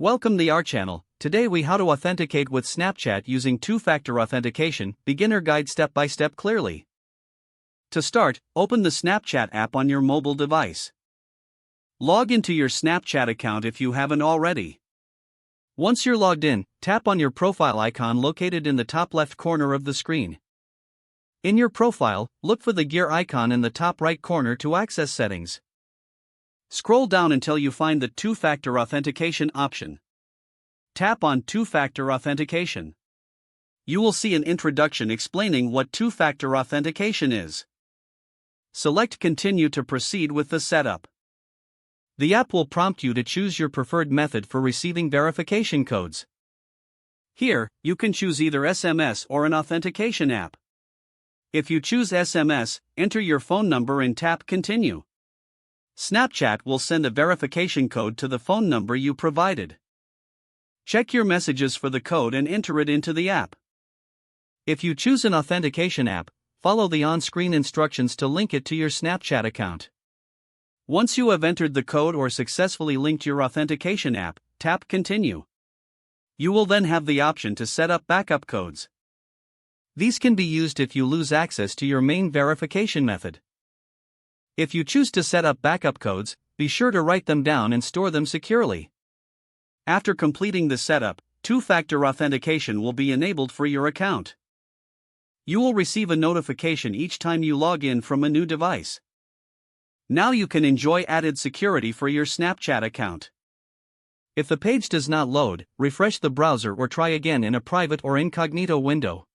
Welcome to our channel. Today we how to authenticate with Snapchat using two-factor authentication, beginner guide step-by-step clearly. To start, open the Snapchat app on your mobile device. Log into your Snapchat account if you haven't already. Once you're logged in, tap on your profile icon located in the top left corner of the screen. In your profile, look for the gear icon in the top right corner to access settings. Scroll down until you find the two-factor authentication option. Tap on two-factor authentication. You will see an introduction explaining what two-factor authentication is. Select Continue to proceed with the setup. The app will prompt you to choose your preferred method for receiving verification codes. Here, you can choose either SMS or an authentication app. If you choose SMS, enter your phone number and tap Continue. Snapchat will send a verification code to the phone number you provided. Check your messages for the code and enter it into the app. If you choose an authentication app, follow the on-screen instructions to link it to your Snapchat account. Once you have entered the code or successfully linked your authentication app, tap Continue. You will then have the option to set up backup codes. These can be used if you lose access to your main verification method. If you choose to set up backup codes, be sure to write them down and store them securely. After completing the setup, two-factor authentication will be enabled for your account. You will receive a notification each time you log in from a new device. Now you can enjoy added security for your Snapchat account. If the page does not load, refresh the browser or try again in a private or incognito window.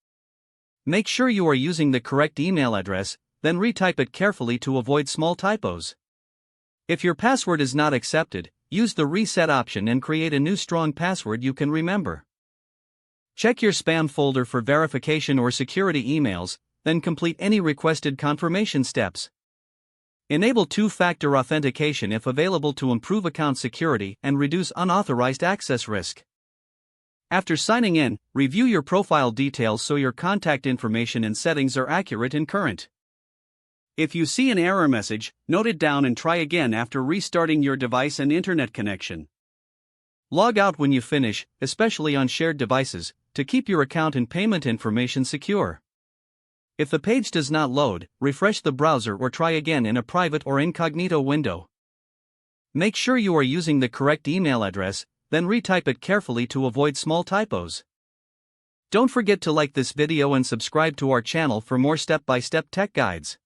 Make sure you are using the correct email address, then retype it carefully to avoid small typos. If your password is not accepted, use the reset option and create a new strong password you can remember. Check your spam folder for verification or security emails, then complete any requested confirmation steps. Enable two-factor authentication if available to improve account security and reduce unauthorized access risk. After signing in, review your profile details so your contact information and settings are accurate and current. If you see an error message, note it down and try again after restarting your device and internet connection. Log out when you finish, especially on shared devices, to keep your account and payment information secure. If the page does not load, refresh the browser or try again in a private or incognito window. Make sure you are using the correct email address, then retype it carefully to avoid small typos. Don't forget to like this video and subscribe to our channel for more step-by-step tech guides.